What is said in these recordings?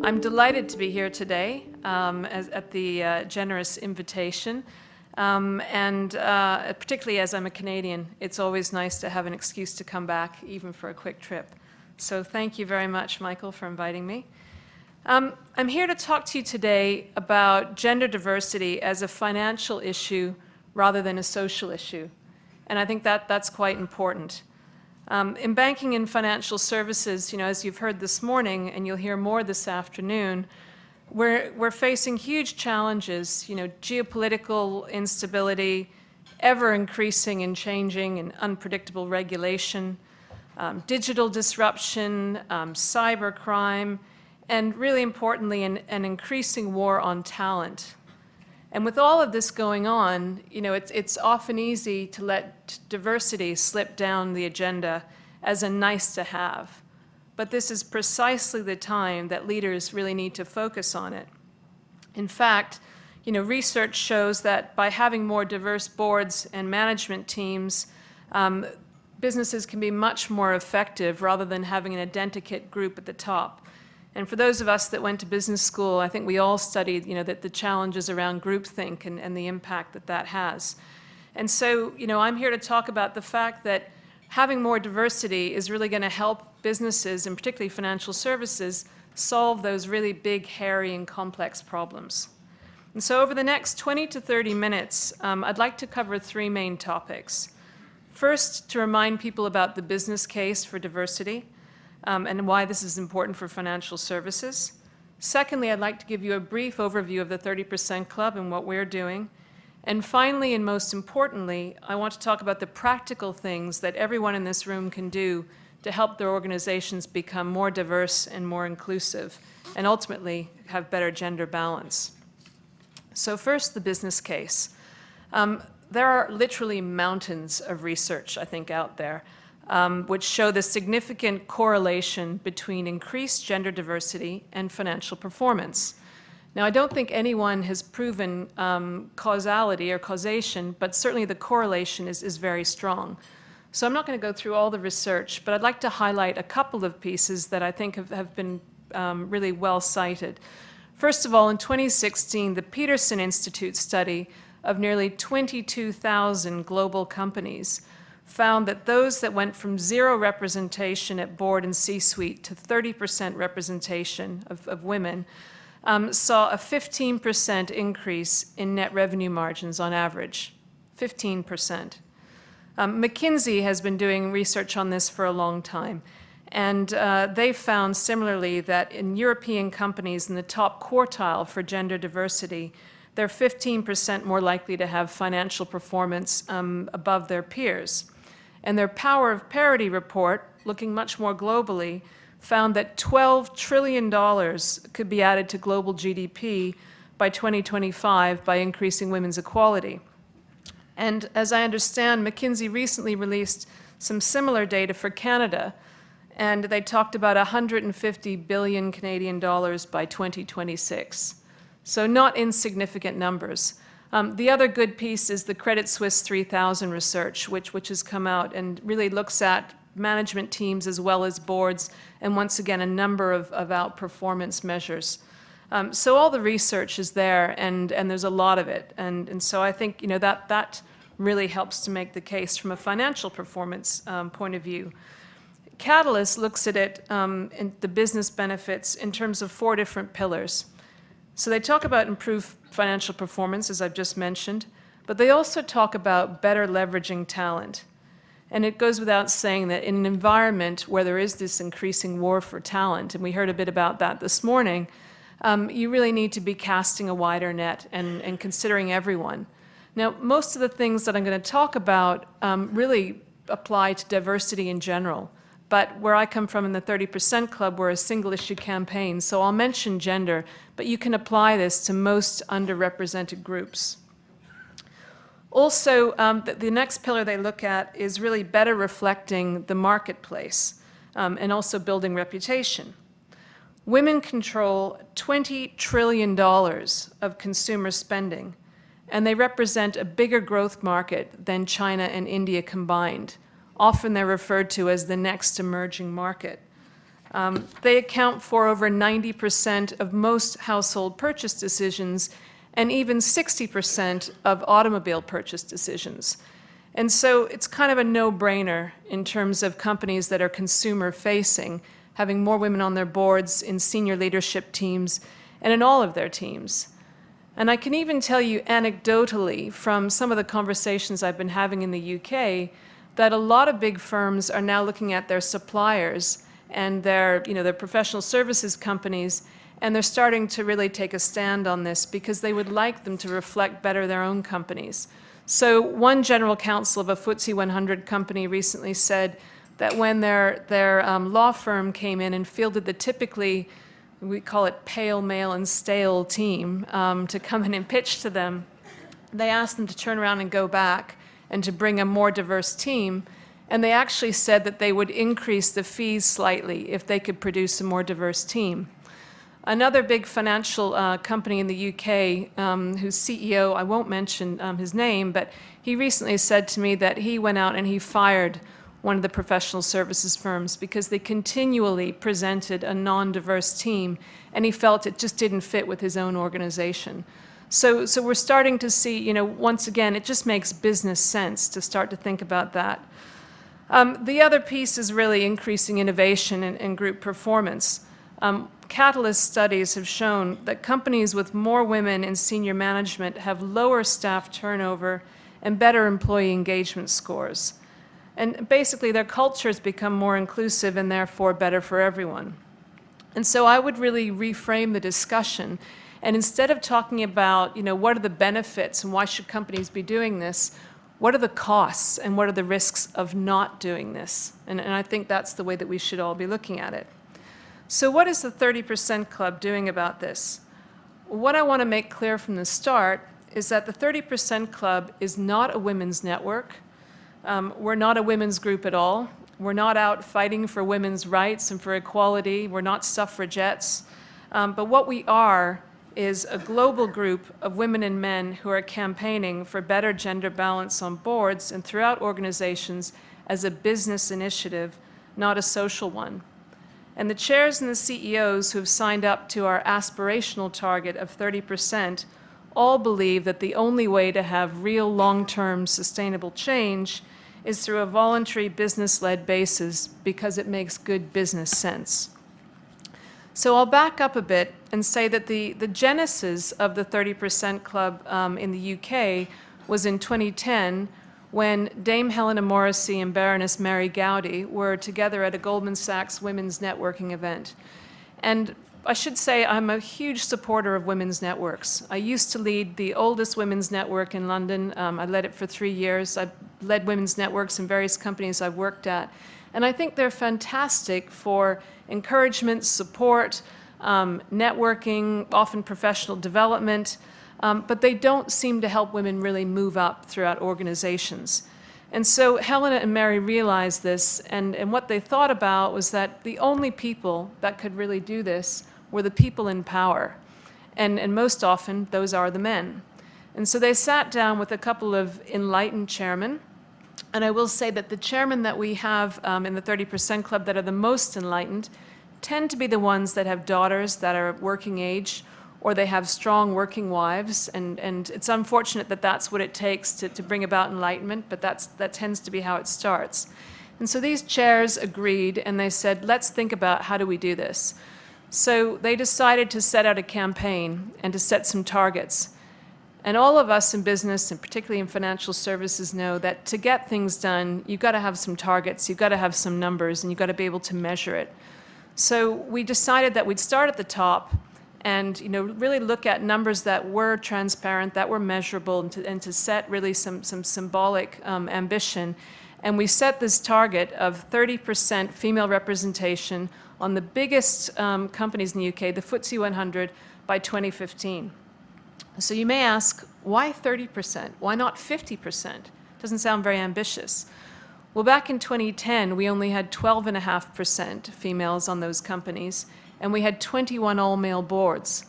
I'm delighted to be here today at the generous invitation, particularly as I'm a Canadian, it's always nice to have an excuse to come back, even for a quick trip. So thank you very much, Michael, for inviting me. I'm here to talk to you today about gender diversity as a financial issue rather than a social issue, and I think that's quite important. In banking and financial services, as you've heard this morning, and you'll hear more this afternoon, we're facing huge challenges, geopolitical instability, ever increasing and changing and unpredictable regulation, digital disruption, cybercrime, and really importantly, an increasing war on talent. And with all of this going on, it's often easy to let diversity slip down the agenda as a nice to have. But this is precisely the time that leaders really need to focus on it. In fact, research shows that by having more diverse boards and management teams, businesses can be much more effective rather than having an identikit group at the top. And for those of us that went to business school, I think we all studied, that the challenges around groupthink and the impact that has. And so, I'm here to talk about the fact that having more diversity is really going to help businesses, and particularly financial services, solve those really big, hairy, and complex problems. And so over the next 20 to 30 minutes, I'd like to cover three main topics. First, to remind people about the business case for diversity, and why this is important for financial services. Secondly, I'd like to give you a brief overview of the 30% Club and what we're doing. And finally, and most importantly, I want to talk about the practical things that everyone in this room can do to help their organizations become more diverse and more inclusive, and ultimately have better gender balance. So first, the business case. There are literally mountains of research, I think, out there, which show the significant correlation between increased gender diversity and financial performance. Now, I don't think anyone has proven causality or causation, but certainly the correlation is very strong. So I'm not going to go through all the research, but I'd like to highlight a couple of pieces that I think have been really well cited. First of all, in 2016, the Peterson Institute study of nearly 22,000 global companies found that those that went from 0 representation at board and C-suite to 30% representation of women saw a 15% increase in net revenue margins on average, 15%. McKinsey has been doing research on this for a long time, and they found similarly that in European companies in the top quartile for gender diversity, they're 15% more likely to have financial performance above their peers. And their Power of Parity report, looking much more globally, found that $12 trillion could be added to global GDP by 2025 by increasing women's equality. And as I understand, McKinsey recently released some similar data for Canada, and they talked about 150 billion Canadian dollars by 2026. So not insignificant numbers. The other good piece is the Credit Suisse 3000 research, which has come out and really looks at management teams as well as boards, and once again, a number of outperformance measures. So all the research is there, and there's a lot of it. And so I think that really helps to make the case from a financial performance point of view. Catalyst looks at it in the business benefits in terms of 4 different pillars. So they talk about improved financial performance, as I've just mentioned, but they also talk about better leveraging talent. And it goes without saying that in an environment where there is this increasing war for talent, and we heard a bit about that this morning, you really need to be casting a wider net and considering everyone. Now, most of the things that I'm going to talk about really apply to diversity in general. But where I come from in the 30% Club, we're a single-issue campaign, so I'll mention gender, but you can apply this to most underrepresented groups. Also, the next pillar they look at is really better reflecting the marketplace and also building reputation. Women control $20 trillion of consumer spending, and they represent a bigger growth market than China and India combined. Often they're referred to as the next emerging market. They account for over 90% of most household purchase decisions and even 60% of automobile purchase decisions. And so it's kind of a no-brainer in terms of companies that are consumer-facing, having more women on their boards, in senior leadership teams, and in all of their teams. And I can even tell you anecdotally from some of the conversations I've been having in the UK that a lot of big firms are now looking at their suppliers and their professional services companies, and they're starting to really take a stand on this because they would like them to reflect better their own companies. So one general counsel of a FTSE 100 company recently said that when their law firm came in and fielded the typically, we call it pale, male, and stale team, to come in and pitch to them, they asked them to turn around and go back and to bring a more diverse team. And they actually said that they would increase the fees slightly if they could produce a more diverse team. Another big financial company in the UK, whose CEO, I won't mention his name, but he recently said to me that he went out and he fired one of the professional services firms because they continually presented a non-diverse team, and he felt it just didn't fit with his own organization. So we're starting to see, once again, it just makes business sense to start to think about that. The other piece is really increasing innovation and group performance. Catalyst studies have shown that companies with more women in senior management have lower staff turnover and better employee engagement scores. And basically, their cultures become more inclusive and therefore better for everyone. And so I would really reframe the discussion. And instead of talking about, what are the benefits and why should companies be doing this, what are the costs and what are the risks of not doing this? And I think that's the way that we should all be looking at it. So what is the 30% Club doing about this? What I want to make clear from the start is that the 30% Club is not a women's network. We're not a women's group at all. We're not out fighting for women's rights and for equality. We're not suffragettes. But what we are is a global group of women and men who are campaigning for better gender balance on boards and throughout organizations as a business initiative, not a social one. And the chairs and the CEOs who have signed up to our aspirational target of 30% all believe that the only way to have real long-term sustainable change is through a voluntary business-led basis because it makes good business sense. So I'll back up a bit and say that the genesis of the 30% Club in the UK was in 2010 when Dame Helena Morrissey and Baroness Mary Gowdy were together at a Goldman Sachs women's networking event. And I should say I'm a huge supporter of women's networks. I used to lead the oldest women's network in London. I led it for 3 years. I've led women's networks in various companies I've worked at. And I think they're fantastic for encouragement, support, networking, often professional development. But they don't seem to help women really move up throughout organizations. And so Helena and Mary realized this, and what they thought about was that the only people that could really do this were the people in power. And most often, those are the men. And so they sat down with a couple of enlightened chairmen. And I will say that the chairmen that we have in the 30% Club that are the most enlightened tend to be the ones that have daughters that are working age, or they have strong working wives, and it's unfortunate that that's what it takes to bring about enlightenment, but that tends to be how it starts. And so these chairs agreed, and they said, let's think about how do we do this. So they decided to set out a campaign and to set some targets. And all of us in business, and particularly in financial services, know that to get things done, you've got to have some targets, you've got to have some numbers, and you've got to be able to measure it. So we decided that we'd start at the top and really look at numbers that were transparent, that were measurable, and to set really some symbolic ambition. And we set this target of 30% female representation on the biggest companies in the UK, the FTSE 100, by 2015. So you may ask, why 30%? Why not 50%? Doesn't sound very ambitious. Well, back in 2010, we only had 12.5% females on those companies, and we had 21 all-male boards.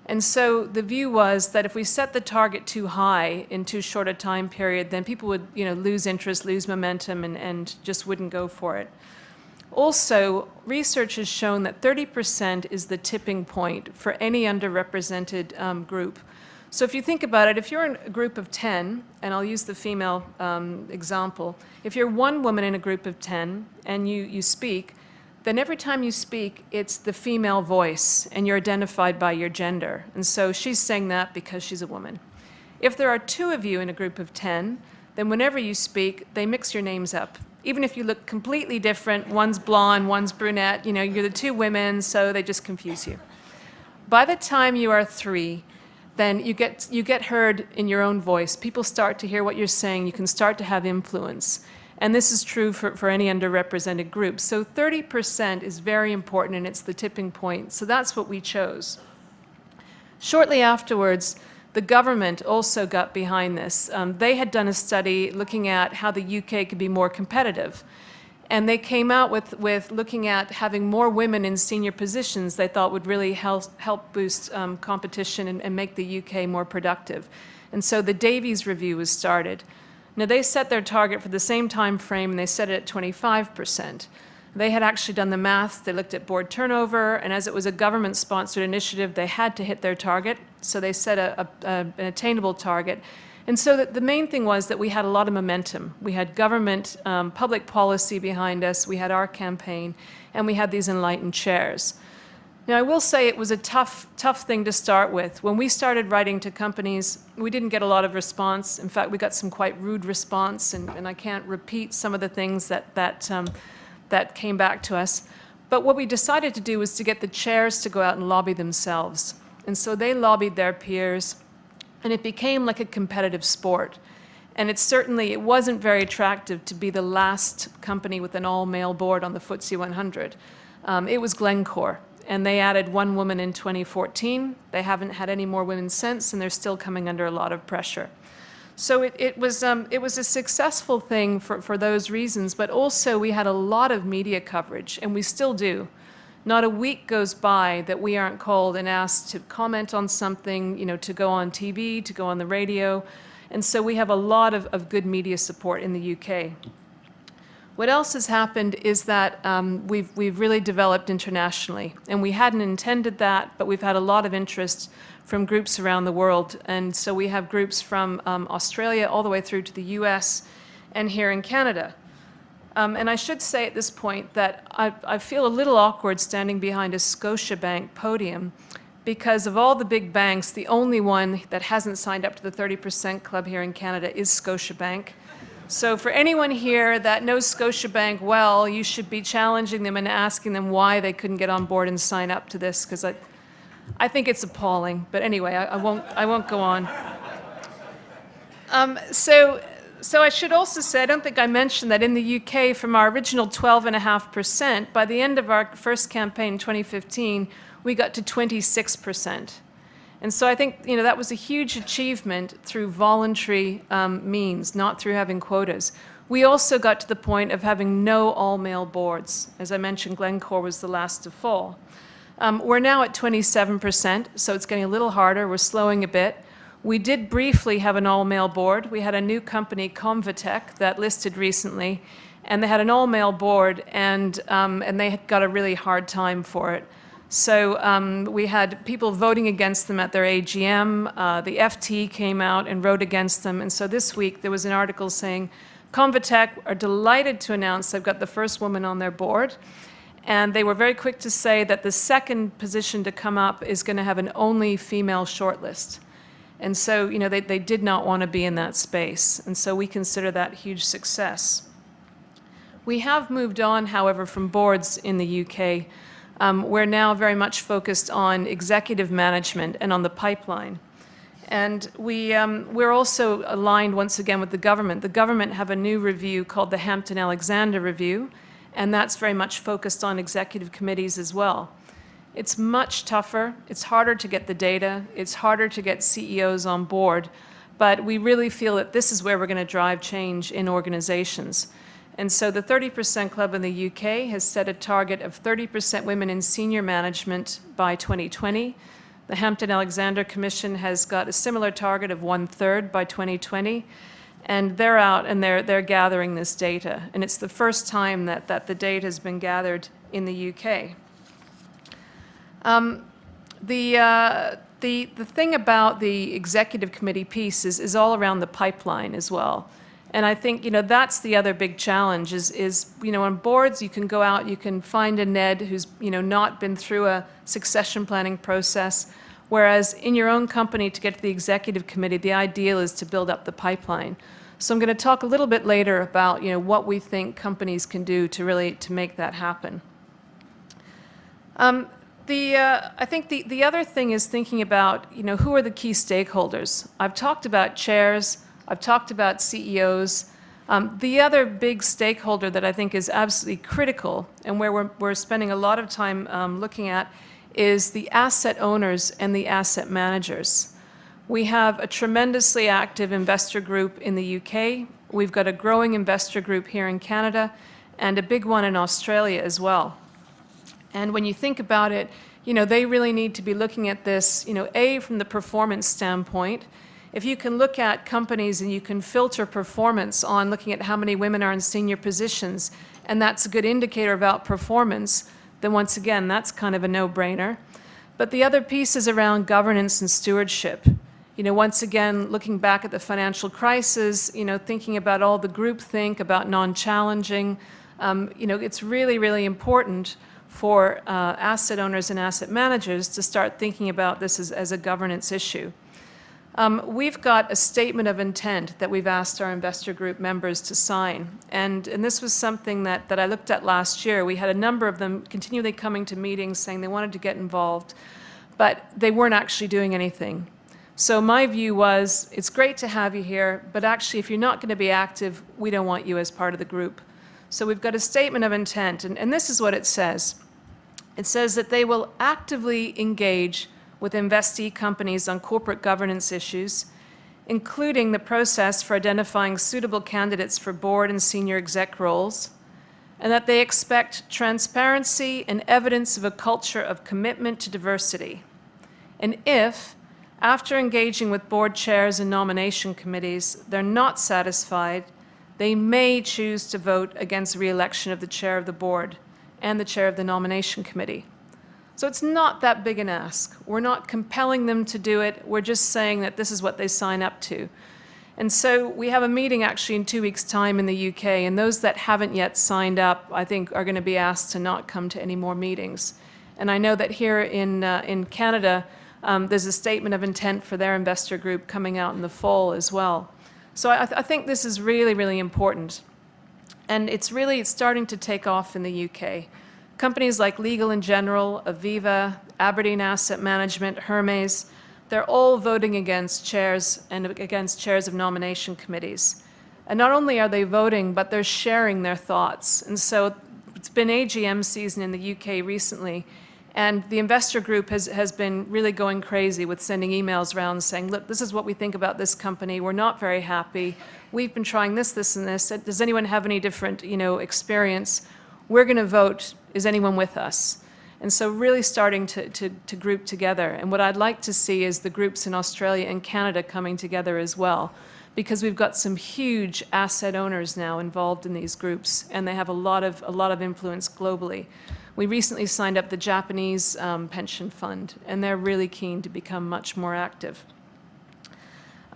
And so the view was that if we set the target too high in too short a time period, then people would lose interest, lose momentum, and just wouldn't go for it. Also, research has shown that 30% is the tipping point for any underrepresented group. So if you think about it, if you're in a group of 10, and I'll use the female example, if you're one woman in a group of 10 and you speak, then every time you speak, it's the female voice, and you're identified by your gender. And so she's saying that because she's a woman. If there are two of you in a group of 10, then whenever you speak, they mix your names up. Even if you look completely different, one's blonde, one's brunette, you know, you're the two women, so they just confuse you. By the time you are 3, then you get heard in your own voice. People start to hear what you're saying. You can start to have influence. And this is true for any underrepresented group. So 30% is very important, and it's the tipping point. So that's what we chose. Shortly afterwards, the government also got behind this. They had done a study looking at how the UK could be more competitive. And they came out with looking at having more women in senior positions they thought would really help boost competition and make the UK more productive. And so the Davies Review was started. Now, they set their target for the same time frame, and they set it at 25%. They had actually done the math. They looked at board turnover, and as it was a government-sponsored initiative, they had to hit their target. So they set an attainable target. And so the main thing was that we had a lot of momentum. We had government, public policy behind us, we had our campaign, and we had these enlightened chairs. Now, I will say it was a tough thing to start with. When we started writing to companies, we didn't get a lot of response. In fact, we got some quite rude response, and I can't repeat some of the things that came back to us. But what we decided to do was to get the chairs to go out and lobby themselves. And so they lobbied their peers, and it became like a competitive sport. And it wasn't very attractive to be the last company with an all-male board on the FTSE 100. It was Glencore, and they added one woman in 2014. They haven't had any more women since, and they're still coming under a lot of pressure. So it was a successful thing for those reasons, but also we had a lot of media coverage, and we still do. Not a week goes by that we aren't called and asked to comment on something, you know, to go on TV, to go on the radio. And so we have a lot of good media support in the UK. What else has happened is that we've really developed internationally. And we hadn't intended that, but we've had a lot of interest from groups around the world. And so we have groups from Australia all the way through to the US and here in Canada. And I should say at this point that I feel a little awkward standing behind a Scotiabank podium, because of all the big banks, the only one that hasn't signed up to the 30% club here in Canada is Scotiabank. So for anyone here that knows Scotiabank well, you should be challenging them and asking them why they couldn't get on board and sign up to this, because I think it's appalling. But anyway, I won't go on. So I should also say, I don't think I mentioned that in the UK, from our original 12.5%, by the end of our first campaign in 2015, we got to 26%. And so I think, you know, that was a huge achievement through voluntary means, not through having quotas. We also got to the point of having no all-male boards. As I mentioned, Glencore was the last to fall. We're now at 27%, so it's getting a little harder. We're slowing a bit. We did briefly have an all-male board. We had a new company, Convatec, that listed recently, and they had an all-male board, and they had got a really hard time for it. So we had people voting against them at their AGM. The FT came out and wrote against them, and so this week there was an article saying, Convatec are delighted to announce they've got the first woman on their board, and they were very quick to say that the second position to come up is going to have an only female shortlist. And so, you know, they did not want to be in that space. And so we consider that a huge success. We have moved on, however, from boards in the UK. We're now very much focused on executive management and on the pipeline. And we're also aligned once again with the government. The government have a new review called the Hampton-Alexander Review, and that's very much focused on executive committees as well. It's much tougher, it's harder to get the data, it's harder to get CEOs on board, but we really feel that this is where we're going to drive change in organizations. And so the 30% Club in the UK has set a target of 30% women in senior management by 2020. The Hampton-Alexander Commission has got a similar target of 1/3 by 2020. And they're out and they're gathering this data. And it's the first time that the data has been gathered in the UK. The thing about the executive committee piece is all around the pipeline as well. And I think, that's the other big challenge is on boards, you can go out, you can find a Ned who's, not been through a succession planning process, whereas in your own company to get to the executive committee, the ideal is to build up the pipeline. So I'm going to talk a little bit later about, what we think companies can do to make that happen. I think the other thing is thinking about, who are the key stakeholders? I've talked about chairs. I've talked about CEOs. The other big stakeholder that I think is absolutely critical and where we're spending a lot of time looking at is the asset owners and the asset managers. We have a tremendously active investor group in the UK. We've got a growing investor group here in Canada and a big one in Australia as well. And when you think about it, they really need to be looking at this, A, from the performance standpoint. If you can look at companies and you can filter performance on looking at how many women are in senior positions, and that's a good indicator about performance, then once again, that's kind of a no-brainer. But the other piece is around governance and stewardship. Once again, looking back at the financial crisis, thinking about all the groupthink, about non-challenging, it's really, really important for asset owners and asset managers to start thinking about this as a governance issue. We've got a statement of intent that we've asked our investor group members to sign. And this was something that I looked at last year. We had a number of them continually coming to meetings saying they wanted to get involved, but they weren't actually doing anything. So my view was, it's great to have you here, but actually if you're not going to be active, we don't want you as part of the group. So we've got a statement of intent, and this is what it says. It says that they will actively engage with investee companies on corporate governance issues, including the process for identifying suitable candidates for board and senior exec roles, and that they expect transparency and evidence of a culture of commitment to diversity. And if, after engaging with board chairs and nomination committees, they're not satisfied, they may choose to vote against re-election of the chair of the board and the chair of the nomination committee. So it's not that big an ask. We're not compelling them to do it. We're just saying that this is what they sign up to. And so we have a meeting actually in 2 weeks' time in the UK, and those that haven't yet signed up, I think, are going to be asked to not come to any more meetings. And I know that here in Canada, there's a statement of intent for their investor group coming out in the fall as well. So I think this is really, really important. And it's starting to take off in the UK. Companies like Legal & General, Aviva, Aberdeen Asset Management, Hermes, they're all voting against chairs and against chairs of nomination committees. And not only are they voting, but they're sharing their thoughts. And so it's been AGM season in the UK recently, and the investor group has been really going crazy with sending emails around saying, look, this is what we think about this company. We're not very happy. We've been trying this, this, and this. Does anyone have any different, experience? We're going to vote. Is anyone with us? And so really starting to group together. And what I'd like to see is the groups in Australia and Canada coming together as well, because we've got some huge asset owners now involved in these groups, and they have a lot of influence globally. We recently signed up the Japanese pension fund, and they're really keen to become much more active.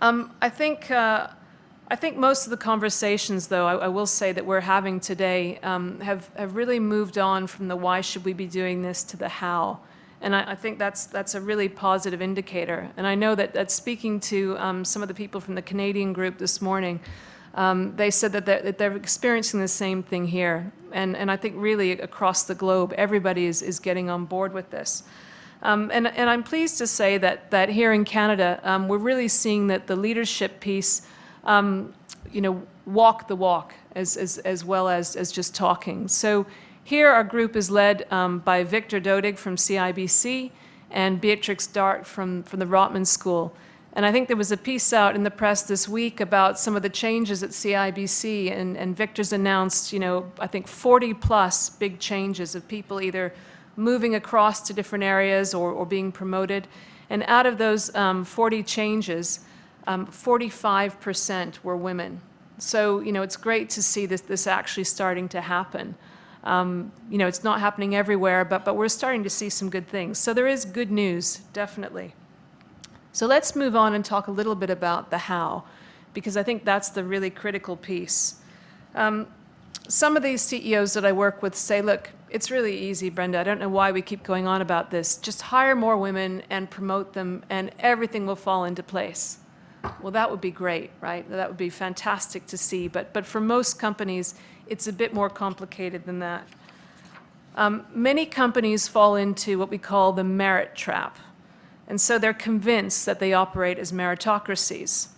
I think most of the conversations, though, I will say that we're having today have really moved on from the why should we be doing this to the how. And I think that's a really positive indicator. And I know that speaking to some of the people from the Canadian group this morning, they said that they're experiencing the same thing here. And I think really across the globe, everybody is getting on board with this. And I'm pleased to say that here in Canada, we're really seeing that the leadership piece walk the walk as well as just talking. So here our group is led by Victor Dodig from CIBC and Beatrix Dart from the Rotman School. And I think there was a piece out in the press this week about some of the changes at CIBC, and Victor's announced, I think 40 plus big changes of people either moving across to different areas or being promoted. And out of those 40 changes, 45% were women. So, it's great to see this actually starting to happen. It's not happening everywhere, but we're starting to see some good things. So there is good news, definitely. So let's move on and talk a little bit about the how, because I think that's the really critical piece. Some of these CEOs that I work with say, look, it's really easy, Brenda. I don't know why we keep going on about this. Just hire more women and promote them, and everything will fall into place. Well, that would be great, right? That would be fantastic to see. But for most companies, it's a bit more complicated than that. Many companies fall into what we call the merit trap. And so they're convinced that they operate as meritocracies.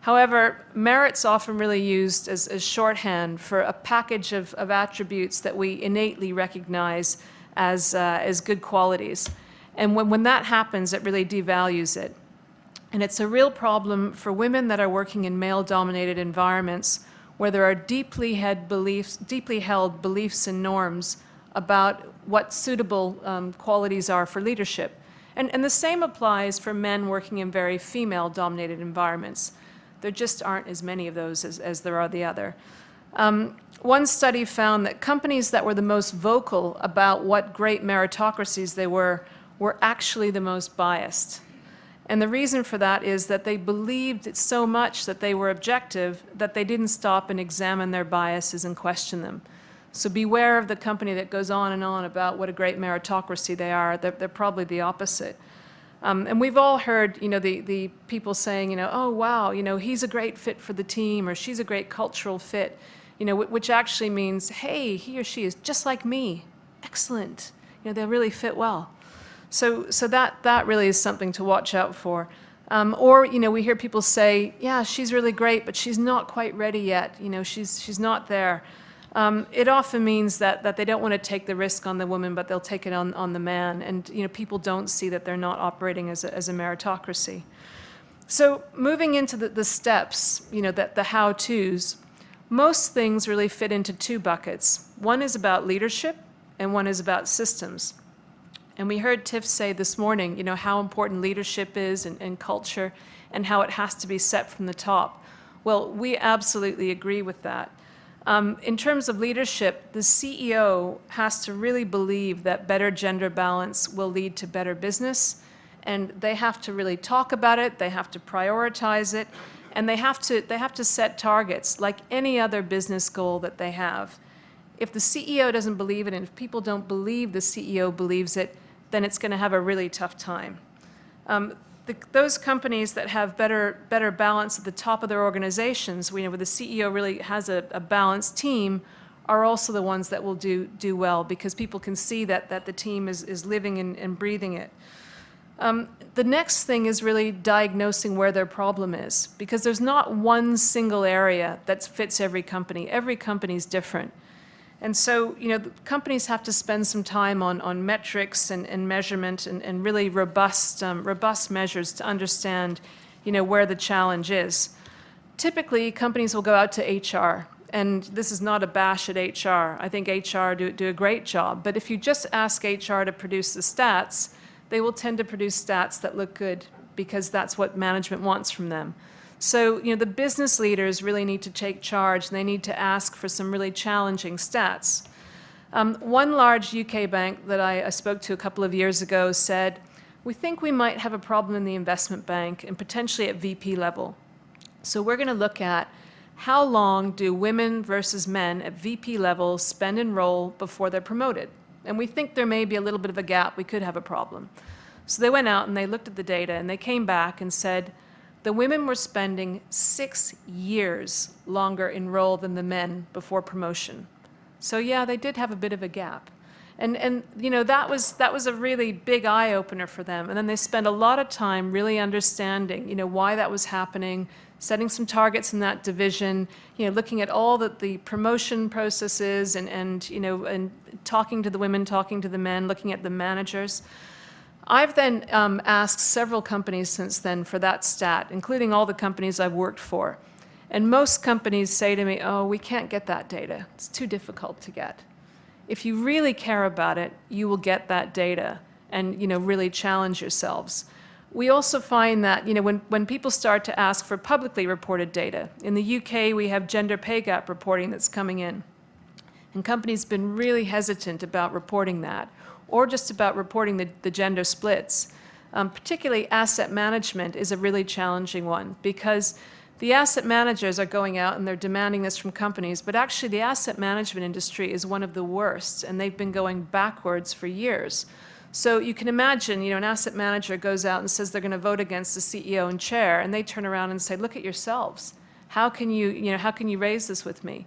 However, merit's often really used as shorthand for a package of attributes that we innately recognize as good qualities. And when that happens, it really devalues it. And it's a real problem for women that are working in male-dominated environments where there are deeply held beliefs and norms about what suitable qualities are for leadership. And the same applies for men working in very female-dominated environments. There just aren't as many of those as there are the other. One study found that companies that were the most vocal about what great meritocracies they were actually the most biased. And the reason for that is that they believed it so much that they were objective that they didn't stop and examine their biases and question them. So beware of the company that goes on and on about what a great meritocracy they are. They're probably the opposite. And we've all heard, the people saying, oh, wow, he's a great fit for the team, or she's a great cultural fit, which actually means, hey, he or she is just like me. Excellent. They'll really fit well. So that really is something to watch out for. Or, we hear people say, yeah, she's really great, but she's not quite ready yet. She's not there. It often means that they don't want to take the risk on the woman, but they'll take it on the man. And people don't see that they're not operating as a meritocracy. So moving into the steps, the how-tos, most things really fit into two buckets. One is about leadership, and one is about systems. And we heard Tiff say this morning, how important leadership is and culture, and how it has to be set from the top. Well, we absolutely agree with that. In terms of leadership, the CEO has to really believe that better gender balance will lead to better business, and they have to really talk about it, they have to prioritize it, and they have to set targets like any other business goal that they have. If the CEO doesn't believe it, and if people don't believe the CEO believes it, then it's going to have a really tough time. Those companies that have better balance at the top of their organizations, where the CEO really has a balanced team, are also the ones that will do well, because people can see that the team is living and breathing it. The next thing is really diagnosing where their problem is, because there's not one single area that fits every company. Every company is different. And so, companies have to spend some time on metrics and measurement and really robust measures to understand, where the challenge is. Typically, companies will go out to HR, and this is not a bash at HR. I think HR do a great job. But if you just ask HR to produce the stats, they will tend to produce stats that look good, because that's what management wants from them. So, the business leaders really need to take charge, and they need to ask for some really challenging stats. One large UK bank that I spoke to a couple of years ago said, we think we might have a problem in the investment bank and potentially at VP level. So we're going to look at how long do women versus men at VP level spend and roll before they're promoted. And we think there may be a little bit of a gap. We could have a problem. So they went out and they looked at the data, and they came back and said, the women were spending 6 years longer in role than the men before promotion. So yeah, they did have a bit of a gap. And that was a really big eye-opener for them. And then they spent a lot of time really understanding, why that was happening, setting some targets in that division, looking at all the promotion processes and talking to the women, talking to the men, looking at the managers. I've then asked several companies since then for that stat, including all the companies I've worked for. And most companies say to me, oh, we can't get that data. It's too difficult to get. If you really care about it, you will get that data and really challenge yourselves. We also find that when people start to ask for publicly reported data, in the UK we have gender pay gap reporting that's coming in. And companies have been really hesitant about reporting that, or just about reporting the gender splits. Particularly asset management is a really challenging one, because the asset managers are going out and they're demanding this from companies, but actually the asset management industry is one of the worst, and they've been going backwards for years. So you can imagine, an asset manager goes out and says they're going to vote against the CEO and chair, and they turn around and say, look at yourselves. How can you raise this with me?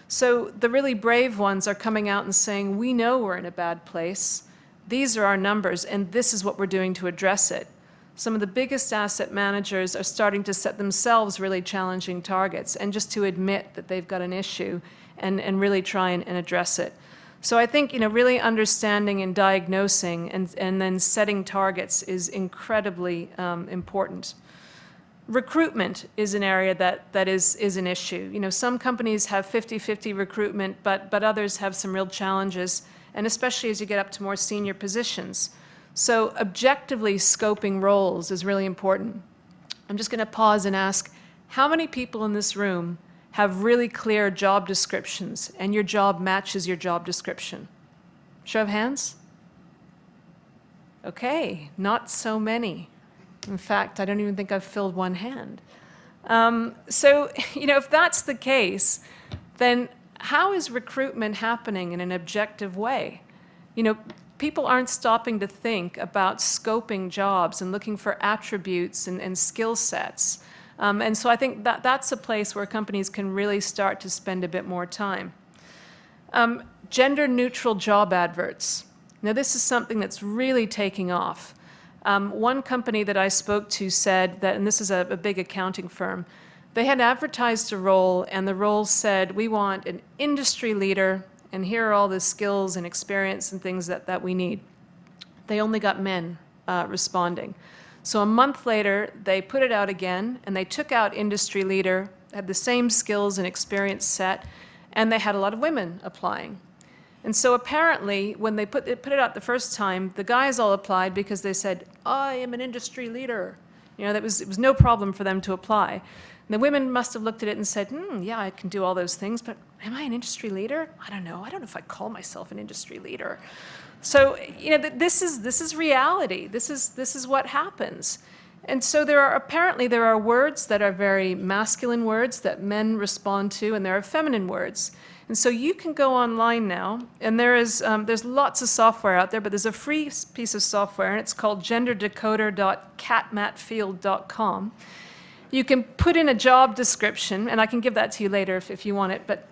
So the really brave ones are coming out and saying, we know we're in a bad place. These are our numbers, and this is what we're doing to address it. Some of the biggest asset managers are starting to set themselves really challenging targets, and just to admit that they've got an issue and really try and address it. So I think really understanding and diagnosing and then setting targets is incredibly important. Recruitment is an area that is an issue. Some companies have 50-50 recruitment, but others have some real challenges, and especially as you get up to more senior positions. So objectively scoping roles is really important. I'm just going to pause and ask, how many people in this room have really clear job descriptions and your job matches your job description? Show of hands? Okay, not so many. In fact, I don't even think I've filled one hand. So, if that's the case, then how is recruitment happening in an objective way? People aren't stopping to think about scoping jobs and looking for attributes and skill sets. And so I think that's a place where companies can really start to spend a bit more time. Gender-neutral job adverts. Now, this is something that's really taking off. One company that I spoke to said that, and this is a big accounting firm, they had advertised a role, and the role said, we want an industry leader, and here are all the skills and experience and things that we need. They only got men responding. So a month later, they put it out again, and they took out industry leader, had the same skills and experience set, and they had a lot of women applying. And so apparently, when they put it out the first time, the guys all applied because they said, I am an industry leader. It was no problem for them to apply. And the women must have looked at it and said, yeah, I can do all those things, but am I an industry leader? I don't know. I don't know if I call myself an industry leader. So, this is reality. This is what happens. And so there are words that are very masculine words that men respond to, and there are feminine words. And so you can go online now, and there's lots of software out there, but there's a free piece of software, and it's called genderdecoder.catmatfield.com. You can put in a job description, and I can give that to you later if you want it, but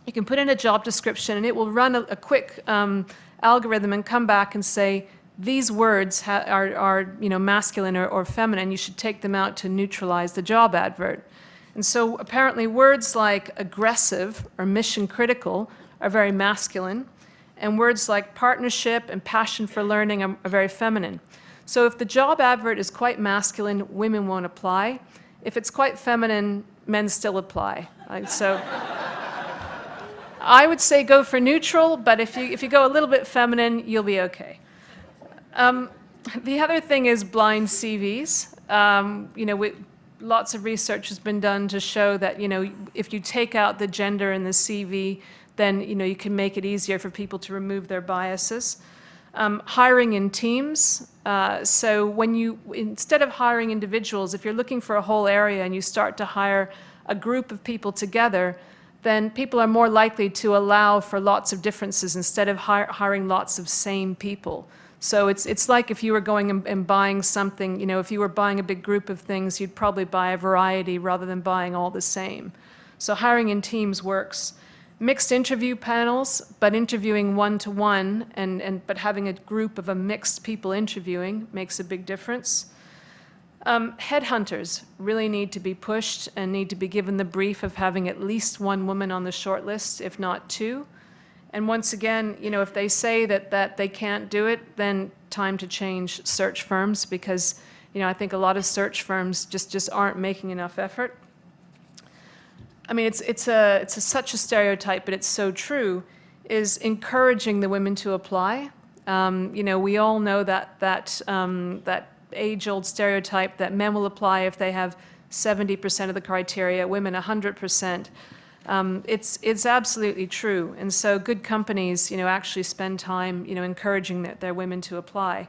you can put in a job description, and it will run a quick algorithm and come back and say, these words are masculine or feminine. You should take them out to neutralize the job advert. And so apparently words like aggressive or mission critical are very masculine, and words like partnership and passion for learning are very feminine. So if the job advert is quite masculine, women won't apply. If it's quite feminine, men still apply. So I would say go for neutral, but if you go a little bit feminine, you'll be okay. The other thing is blind CVs. Lots of research has been done to show that if you take out the gender in the CV, then you can make it easier for people to remove their biases. Hiring in teams. So instead of hiring individuals, if you're looking for a whole area and you start to hire a group of people together, then people are more likely to allow for lots of differences instead of hiring lots of same people. So it's like if you were going and buying something, if you were buying a big group of things, you'd probably buy a variety rather than buying all the same. So hiring in teams works. Mixed interview panels, but interviewing one-to-one, but having a group of a mixed people interviewing makes a big difference. Headhunters really need to be pushed and need to be given the brief of having at least one woman on the short list, if not two. And once again, if they say that they can't do it, then time to change search firms, because I think a lot of search firms just aren't making enough effort. I mean, it's such a stereotype, but it's so true, is encouraging the women to apply. We all know that age-old stereotype that men will apply if they have 70% of the criteria, women 100%. It's absolutely true. And so good companies, actually spend time, encouraging their women to apply.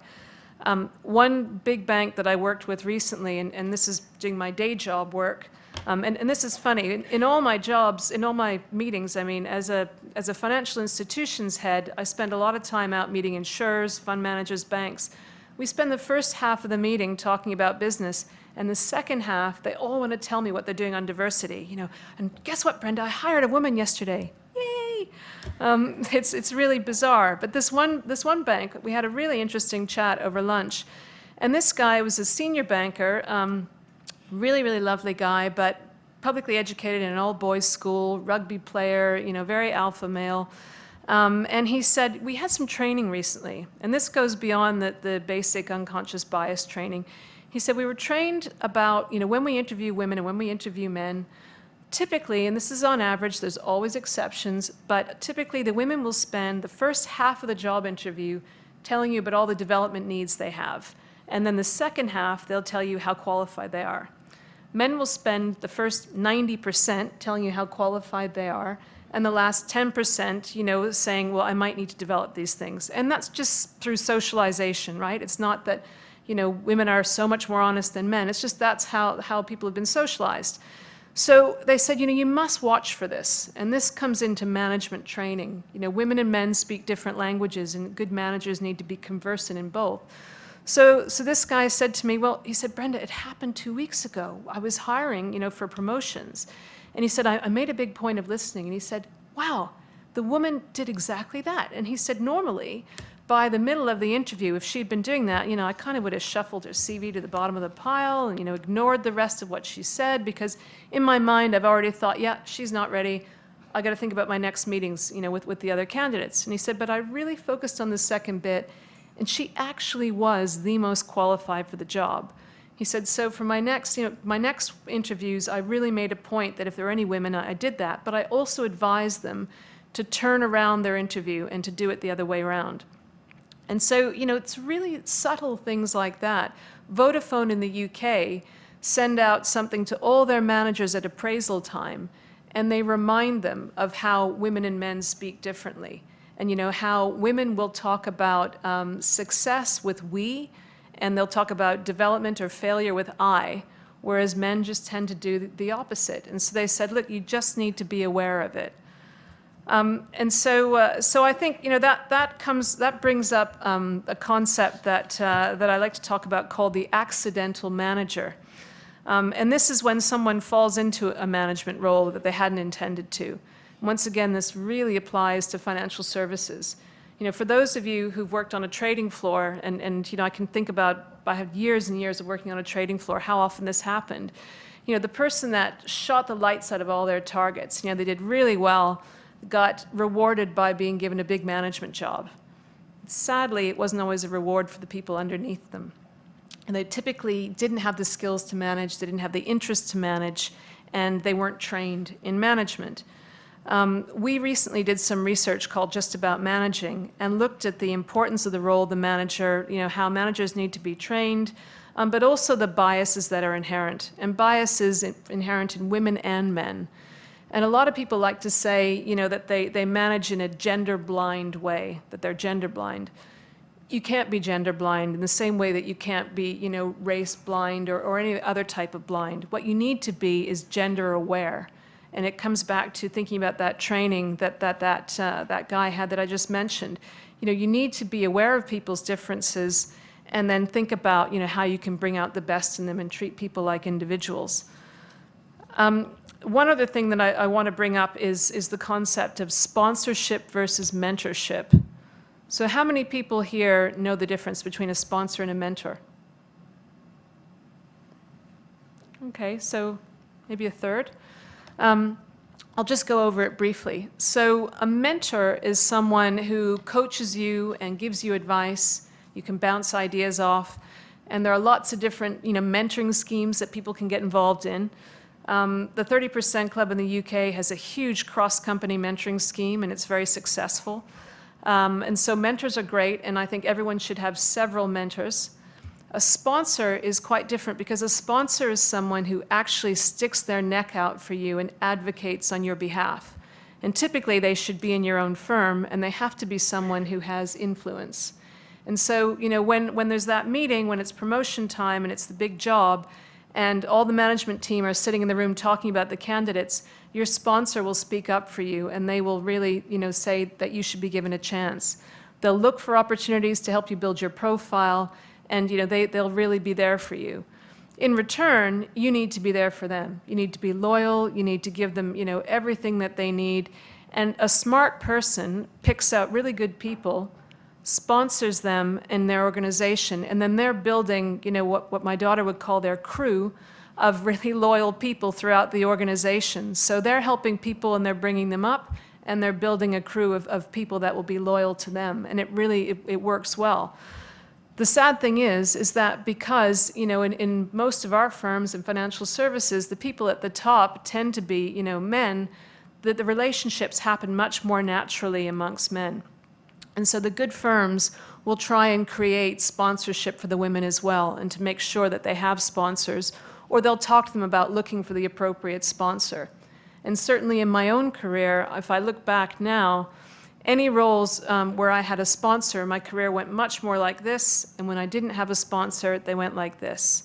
One big bank that I worked with recently, and this is doing my day job work, and this is funny, in all my jobs, in all my meetings, as a financial institutions head, I spend a lot of time out meeting insurers, fund managers, banks. We spend the first half of the meeting talking about business, and the second half, they all want to tell me what they're doing on diversity. And guess what, Brenda? I hired a woman yesterday. Yay! It's really bizarre. But this one bank, we had a really interesting chat over lunch. And this guy was a senior banker, really, really lovely guy, but publicly educated in an all-boys school, rugby player, very alpha male. And he said, we had some training recently, and this goes beyond the basic unconscious bias training. He said, we were trained about, when we interview women and when we interview men, typically, and this is on average, there's always exceptions, but typically the women will spend the first half of the job interview telling you about all the development needs they have. And then the second half, they'll tell you how qualified they are. Men will spend the first 90% telling you how qualified they are, and the last 10%, saying, well, I might need to develop these things. And that's just through socialization, right? It's not that, women are so much more honest than men. It's just that's how people have been socialized. So they said, you must watch for this. And this comes into management training. Women and men speak different languages, and good managers need to be conversant in both. So this guy said to me, well, he said, Brenda, it happened 2 weeks ago. I was hiring, for promotions. And he said, I made a big point of listening. And he said, wow, the woman did exactly that. And he said, normally, by the middle of the interview, if she'd been doing that, I kind of would have shuffled her CV to the bottom of the pile and, ignored the rest of what she said, because in my mind, I've already thought, yeah, she's not ready. I got to think about my next meetings, with the other candidates. And he said, but I really focused on the second bit, and she actually was the most qualified for the job. He said, so for my next interviews, I really made a point that if there were any women, I did that, but I also advised them to turn around their interview and to do it the other way around. And so, it's really subtle things like that. Vodafone in the UK send out something to all their managers at appraisal time, and they remind them of how women and men speak differently. And how women will talk about success with we, and they'll talk about development or failure with I, whereas men just tend to do the opposite. And so they said, look, you just need to be aware of it. And so I think that brings up a concept that I like to talk about called the accidental manager. And this is when someone falls into a management role that they hadn't intended to. Once again, this really applies to financial services. For those of you who've worked on a trading floor, and I can think about, I have years and years of working on a trading floor, how often this happened. The person that shot the lights out of all their targets, they did really well, got rewarded by being given a big management job. Sadly, it wasn't always a reward for the people underneath them. And they typically didn't have the skills to manage, they didn't have the interest to manage, and they weren't trained in management. We recently did some research called Just About Managing and looked at the importance of the role of the manager, how managers need to be trained, but also the biases that are inherent. And biases inherent in women and men. And a lot of people like to say, that they manage in a gender-blind way, that they're gender-blind. You can't be gender-blind in the same way that you can't be, race-blind or any other type of blind. What you need to be is gender-aware. And it comes back to thinking about that training that guy had that I just mentioned. You need to be aware of people's differences and then think about, how you can bring out the best in them and treat people like individuals. One other thing that I want to bring up is the concept of sponsorship versus mentorship. So how many people here know the difference between a sponsor and a mentor? Okay, so maybe a third. I'll just go over it briefly. So a mentor is someone who coaches you and gives you advice. You can bounce ideas off. And there are lots of different mentoring schemes that people can get involved in. The 30% Club in the UK has a huge cross-company mentoring scheme, and it's very successful. And so mentors are great, and I think everyone should have several mentors. A sponsor is quite different because a sponsor is someone who actually sticks their neck out for you and advocates on your behalf. And typically they should be in your own firm, and they have to be someone who has influence. And so, when there's that meeting, when it's promotion time and it's the big job, and all the management team are sitting in the room talking about the candidates, your sponsor will speak up for you, and they will really, say that you should be given a chance. They'll look for opportunities to help you build your profile, and they'll really be there for you. In return, you need to be there for them. You need to be loyal. You need to give them, everything that they need. And a smart person picks out really good people, sponsors them in their organization, and then they're building, what my daughter would call their crew of really loyal people throughout the organization. So they're helping people and they're bringing them up, and they're building a crew of people that will be loyal to them. And it works well. The sad thing is that because, in most of our firms in financial services, the people at the top tend to be, men, that the relationships happen much more naturally amongst men. And so the good firms will try and create sponsorship for the women as well, and to make sure that they have sponsors, or they'll talk to them about looking for the appropriate sponsor. And certainly in my own career, if I look back now, any roles where I had a sponsor, my career went much more like this, and when I didn't have a sponsor, they went like this.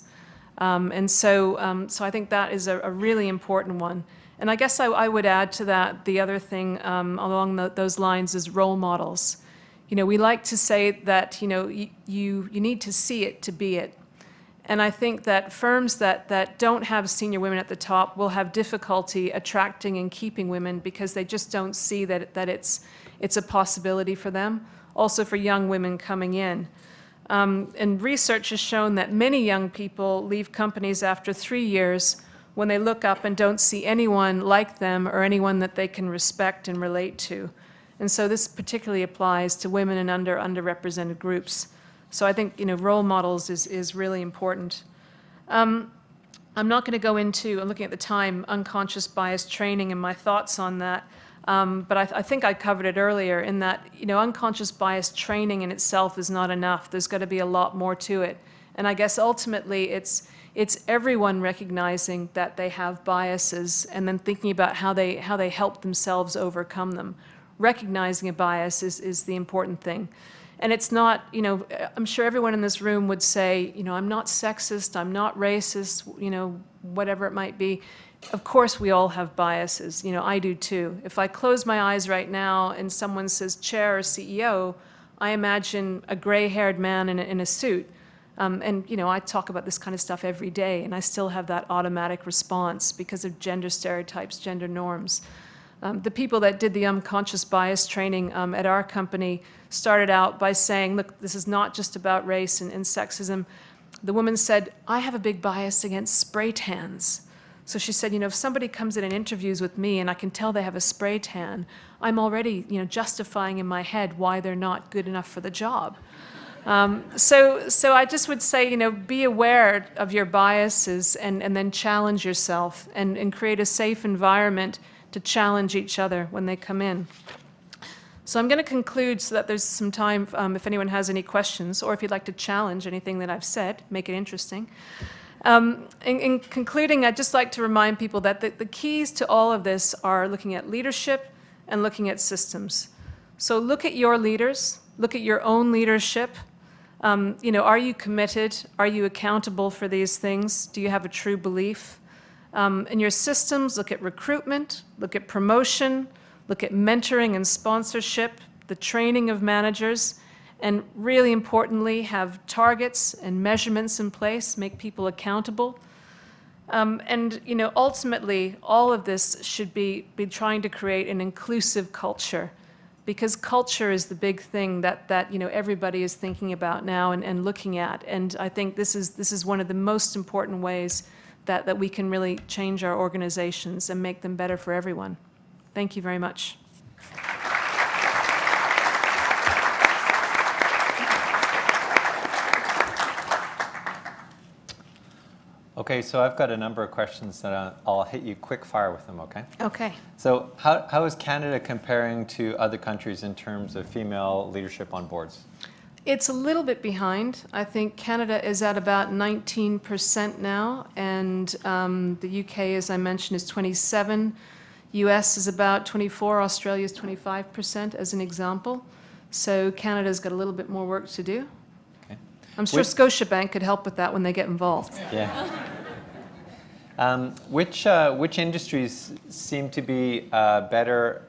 So I think that is a really important one. And I guess I would add to that the other thing along those lines is role models. We like to say that you need to see it to be it. And I think that firms that don't have senior women at the top will have difficulty attracting and keeping women because they just don't see that it's a possibility for them, also for young women coming in. And research has shown that many young people leave companies after 3 years when they look up and don't see anyone like them or anyone that they can respect and relate to. And so this particularly applies to women and underrepresented groups. So I think role models is really important. I'm not going to go into, I'm looking at the time, unconscious bias training and my thoughts on that. But I think I covered it earlier in that unconscious bias training in itself is not enough. There's got to be a lot more to it. And I guess ultimately it's everyone recognizing that they have biases and then thinking about how they help themselves overcome them. Recognizing a bias is the important thing. And it's not, I'm sure everyone in this room would say, I'm not sexist, I'm not racist, whatever it might be. Of course we all have biases, I do too. If I close my eyes right now and someone says chair or CEO, I imagine a gray-haired man in a suit. I talk about this kind of stuff every day, and I still have that automatic response because of gender stereotypes, gender norms. The people that did the unconscious bias training at our company started out by saying, look, this is not just about race and sexism. The woman said, I have a big bias against spray tans. So she said, if somebody comes in and interviews with me and I can tell they have a spray tan, I'm already, justifying in my head why they're not good enough for the job. So I just would say, be aware of your biases and then challenge yourself and create a safe environment to challenge each other when they come in. So I'm going to conclude so that there's some time if anyone has any questions, or if you'd like to challenge anything that I've said, make it interesting. In concluding, I'd just like to remind people that the keys to all of this are looking at leadership and looking at systems. So look at your leaders, look at your own leadership. Are you committed? Are you accountable for these things? Do you have a true belief? In your systems, look at recruitment, look at promotion, look at mentoring and sponsorship, the training of managers, and really importantly, have targets and measurements in place, make people accountable. Ultimately, all of this should be trying to create an inclusive culture, because culture is the big thing that everybody is thinking about now and looking at. And I think this is one of the most important ways that we can really change our organizations and make them better for everyone. Thank you very much. Okay, so I've got a number of questions that I'll hit you quick fire with them, okay? Okay. So how is Canada comparing to other countries in terms of female leadership on boards? It's a little bit behind. I think Canada is at about 19% now, and the UK, as I mentioned, is 27. US is about 24, Australia is 25%, as an example. So Canada's got a little bit more work to do. Okay. I'm sure Scotiabank could help with that when they get involved. Yeah. Which industries seem to be better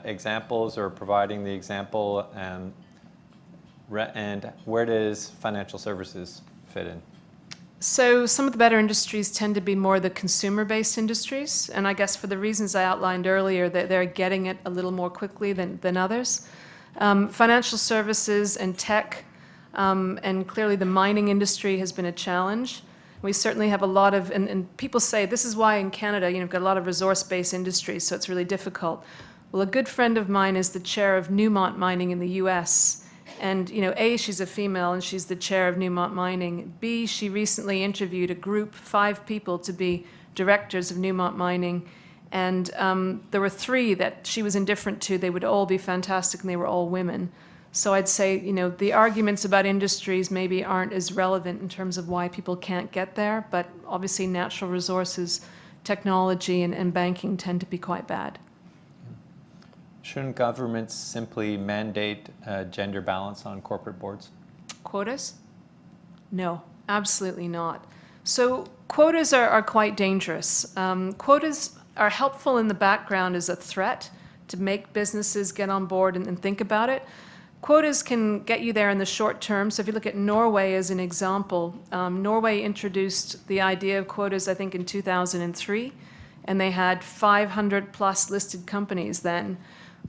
examples or providing the example, and where does financial services fit in? So some of the better industries tend to be more the consumer-based industries, and I guess for the reasons I outlined earlier, that they're getting it a little more quickly than others. Financial services and tech, and clearly the mining industry has been a challenge. We certainly have a lot of, and people say this is why in Canada, you've got a lot of resource-based industries, so it's really difficult. Well, a good friend of mine is the chair of Newmont Mining in the US. And, A, she's a female and she's the chair of Newmont Mining. B, she recently interviewed a group, 5 people, to be directors of Newmont Mining. And there were 3 that she was indifferent to. They would all be fantastic and they were all women. So I'd say, the arguments about industries maybe aren't as relevant in terms of why people can't get there, but obviously natural resources, technology, and banking tend to be quite bad. Shouldn't governments simply mandate gender balance on corporate boards? Quotas? No, absolutely not. So quotas are quite dangerous. Quotas are helpful in the background as a threat to make businesses get on board and think about it. Quotas can get you there in the short term. So if you look at Norway as an example, Norway introduced the idea of quotas, I think, in 2003, and they had 500 plus listed companies then.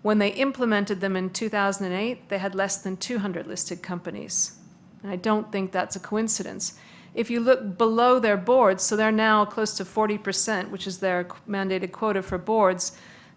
When they implemented them in 2008, they had less than 200 listed companies. And I don't think that's a coincidence. If you look below their boards, so they're now close to 40%, which is their mandated quota for boards,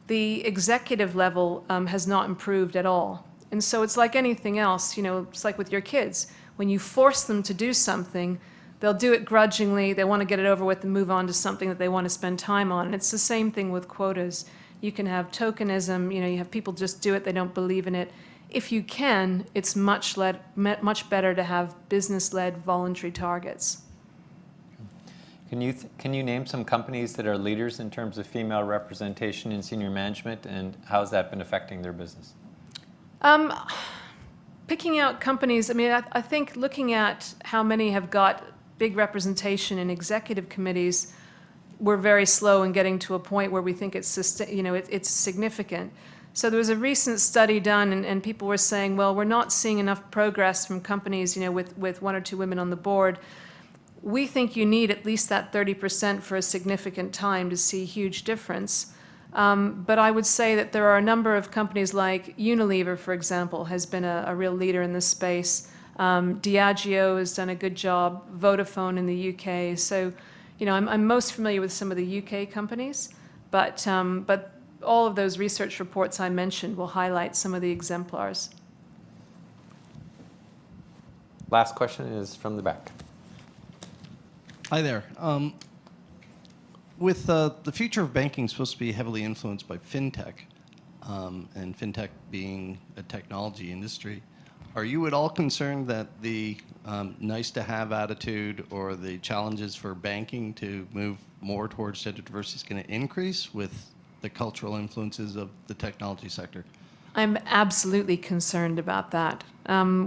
the executive level has not improved at all. And so it's like anything else, it's like with your kids. When you force them to do something, they'll do it grudgingly, they want to get it over with and move on to something that they want to spend time on. And it's the same thing with quotas. You can have tokenism, you have people just do it, they don't believe in it. If you can, it's much better to have business-led voluntary targets. Can you name some companies that are leaders in terms of female representation in senior management, and how has that been affecting their business? Picking out companies, I think looking at how many have got big representation in executive committees, we're very slow in getting to a point where we think it's significant. So there was a recent study done, and people were saying, well, we're not seeing enough progress from companies, with 1 or 2 women on the board. We think you need at least that 30% for a significant time to see huge difference. But I would say that there are a number of companies like Unilever, for example, has been a real leader in this space. Diageo has done a good job, Vodafone in the UK. So, I'm most familiar with some of the UK companies, but all of those research reports I mentioned will highlight some of the exemplars. Last question is from the back. Hi there. With the future of banking supposed to be heavily influenced by fintech, and fintech being a technology industry, are you at all concerned that the nice-to-have attitude or the challenges for banking to move more towards gender diversity is going to increase with the cultural influences of the technology sector? I'm absolutely concerned about that.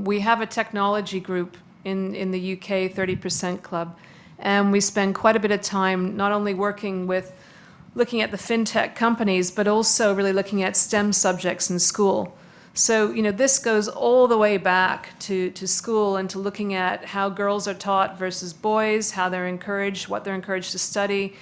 We have a technology group in the UK, 30% Club, and we spend quite a bit of time not only looking at the fintech companies, but also really looking at STEM subjects in school. So, this goes all the way back to school and to looking at how girls are taught versus boys, how they're encouraged, what they're encouraged to study,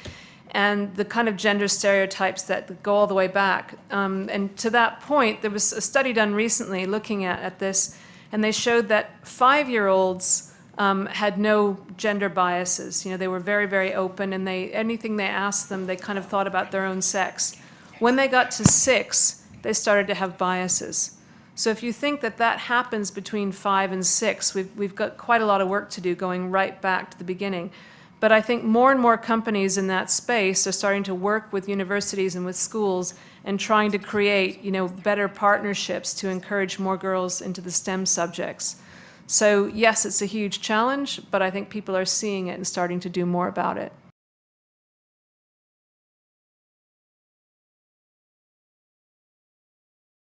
and the kind of gender stereotypes that go all the way back. And to that point, there was a study done recently looking at this, and they showed that 5-year-olds had no gender biases. They were very, very open, and anything they asked them, they kind of thought about their own sex. When they got to 6, they started to have biases. So if you think that happens between 5 and 6, we've got quite a lot of work to do going right back to the beginning. But I think more and more companies in that space are starting to work with universities and with schools and trying to create, better partnerships to encourage more girls into the STEM subjects. So yes, it's a huge challenge, but I think people are seeing it and starting to do more about it.